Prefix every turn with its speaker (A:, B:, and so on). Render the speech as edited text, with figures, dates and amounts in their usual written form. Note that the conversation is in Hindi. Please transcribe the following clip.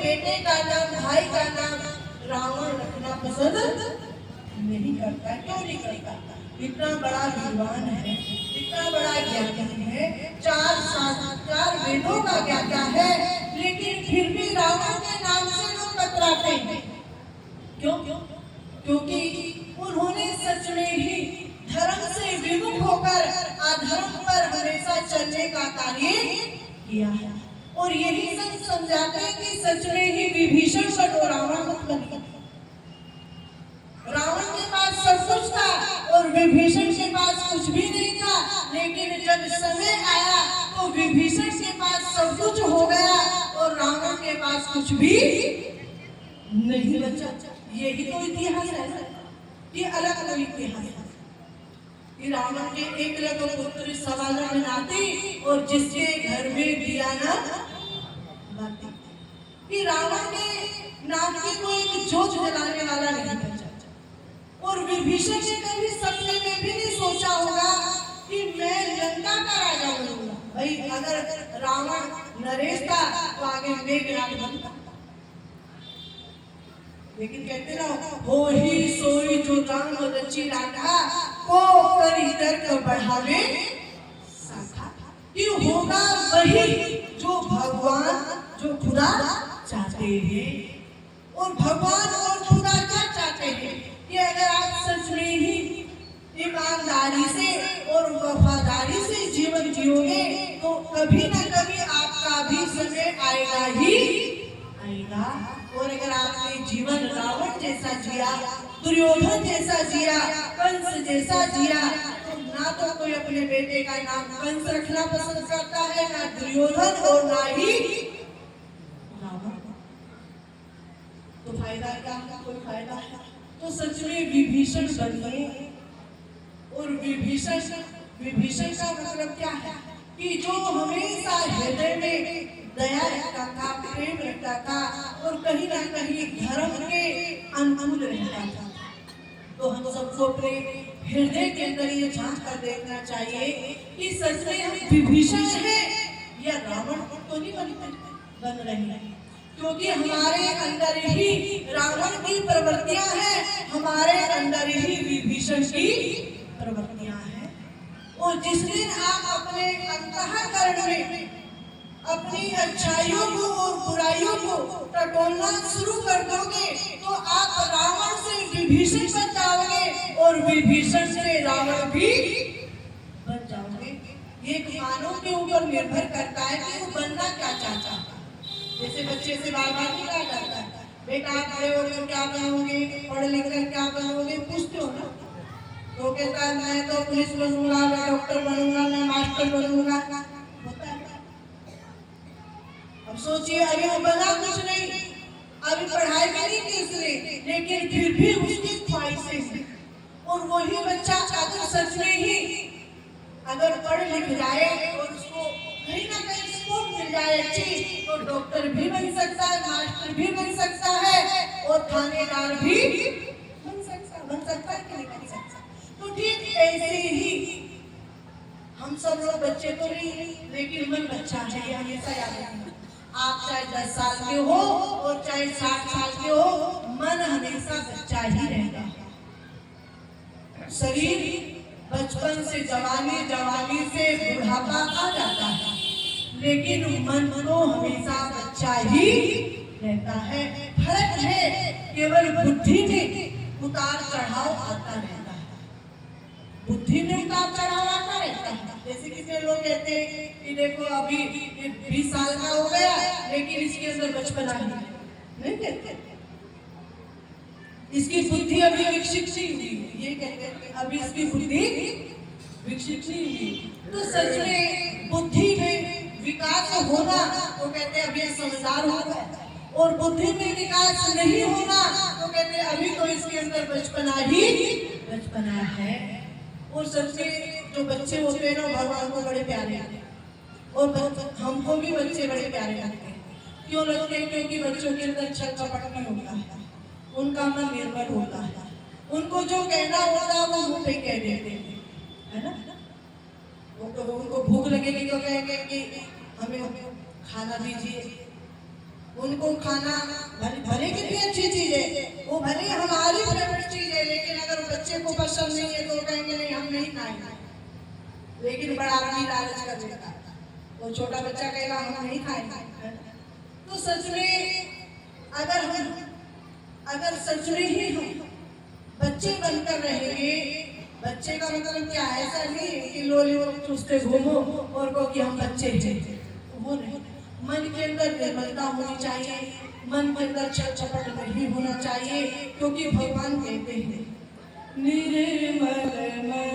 A: बेटे का नाम, भाई का नाम रावण रखना पसंद नहीं करता। क्यों नहीं करता? इतना बड़ा विद्वान है, इतना बड़ा ज्ञानी है, 4 वेदों का ज्ञाता है, लेकिन फिर भी रावण के नाम से लोग कतराते हैं। क्यों? क्योंकि उन्होंने सच में ही धर्म से विमुख होकर अधर्म पर हमेशा चलने का कार्य किया है। और यही सब समझाते हैं कि सच में ही विभीषण बनो, रावण मत बनो। रावण के पास सब कुछ था और विभीषण के पास कुछ भी नहीं था, लेकिन जब समय आया तो विभीषण के पास सब कुछ हो गया और रावण के पास कुछ भी नहीं बचा। यही तो इतिहास है, ये अलग अलग इतिहास है। रावण के एकलव्य पुत्र सवाल में नाती और जिसके घर में दिया ना बाती। रावण के नाम की कोई जोत जलाने वाला नहीं बचा। और विभीषण ने कभी सपने में भी नहीं सोचा होगा कि मैं लंका का राजा बनूंगा। भाई अगर रावण नरेश था तो आगे मेघनाद बनता। लेकिन कहते ना, हो ही सोई जो राम रची राखा, को करी तर्क बढ़ावे साखा। ये होगा वही जो भगवान, जो खुदा चाहते हैं। और भगवान और खुदा क्या चाहते हैं कि अगर आप सच में ही ईमानदारी से और वफादारी से जीवन जियोगे तो कभी ना कभी आपका भी समय आएगा ही आएगा। और अगर आपने जीवन रावण जैसा जिया, दुर्योधन जैसा जिया, कंस जैसा जिया, तो ना तो कोई अपने बेटे का नाम कंस रखना पसंद करता है, ना दुर्योधन और ना ही रावण। तो फायदा क्या? कोई फायदा है? तो सच में विभीषण बनिए। और विभीषण का मतलब क्या है कि जो हमेशा हृदय में दया रखता था, प्रेम रखता था और कहीं ना कहीं धर्म के अनुकूल रहता था। तो हम सबको अपने हृदय के अंदर ये झांक कर देखना चाहिए कि सच में हम विभीषण हैं या रावण तो नहीं बन रहे हैं। क्योंकि हमारे अंदर ही रावण की प्रवृत्तियां हैं, हमारे अंदर ही विभीषण की प्रवृत्तियां हैं। और जिस दिन आप अपने अंतःकरण में अपनी अच्छाइयों को और बुराइयों को टटोलना शुरू कर दोगे तो आप रावण से विभीषण बन जाओगे और विभीषण से रावण भी बन जाओगे। ये मानव के ऊपर निर्भर करता है कि वो बनना क्या चाहता है। जैसे बच्चे से बार बार क्या करता है, बेटा आप बड़े होकर क्या बनोगे, पढ़ लिख कर क्या बनोगे, पूछते हो ना। तो कहता है मैं तो पुलिस बनूंगा, मैं डॉक्टर बनूंगा, मैं मास्टर बनूंगा। होता है। अब सोचिए अभी वो बना कुछ नहीं, अभी पढ़ाई भी नहीं की उसने, लेकिन फिर भी उसकी ख्वाहिशें हैं। और वही बच्चा अगर सच में ही अगर पढ़ लिख जाए और उसको कहीं ना कहीं स्कोप मिल जाए अच्छी, तो डॉक्टर भी बन सकता है, मास्टर भी बन सकता है और थानेदार भी बन सकता है कि नहीं बन सकता। तो ठीक ऐसे ही हम सब लोग बच्चे तो नहीं, लेकिन मन बच्चा है, ये हमेशा याद रखना। आप चाहे 10 साल के हो और चाहे 60 साल के हो, मन हमेशा बच्चा ही रहता है। शरीर बचपन से जवानी, जवानी से बुढ़ापा आ जाता है, लेकिन मन तो हमेशा बच्चा ही रहता है। फर्क है केवल बुद्धि में उतार चढ़ाव आता रहता है। बुद्धि में उतार चढ़ाव आता रहता है। जैसे किसी लोग कहते हैं कि देखो अभी 20 साल का हो गया लेकिन इसके अंदर बचपना नहीं कहते, इसकी बुद्धि अभी विकसित नहीं हुई, ये कहते हैं अभी इसकी बुद्धि विकसित नहीं हुई। तो सच में बुद्धि में विकास होना तो कहते हैं अभी समझदार हो गया, और बुद्धि में विकास नहीं होना तो कहते हैं अभी तो इसके अंदर बचपना है। और सबसे जो बच्चे होते हैं ना भगवान को बड़े प्यारे लगते हैं और हमको भी बच्चे बड़े प्यारे लगते हैं। क्यों लगते हैं? क्योंकि बच्चों के अंदर छल कपट नहीं होता है, उनका मन निर्मल होता है, उनको जो कहना होता है वो मुंह पे कह देते हैं, है ना। उनको भूख लगेगी तो कहेंगे कि हमें खाना दीजिए, उनको खाना भले कितनी अच्छी चीज है, वो भले हमारी फेवरेट चीज है, लेकिन अगर बच्चे को पसंद नहीं है तो कहेंगे नहीं हम नहीं खाएंगे। लेकिन बड़ा आदमी लालच कर देता, वो छोटा बच्चा कहेगा हम नहीं खाएंगे। तो सच में अगर सच में ही हम बच्चे बनकर रहेंगे, बच्चे का मतलब क्या है, ऐसा नहीं है कि लोली चूसते घूमो और को कि हम बच्चे हैं, वो नहीं। मन के अंदर निर्मलता होनी चाहिए, मन के अंदर छल छपट नहीं होना चाहिए, क्योंकि भगवान कहते हैं निर्मल मन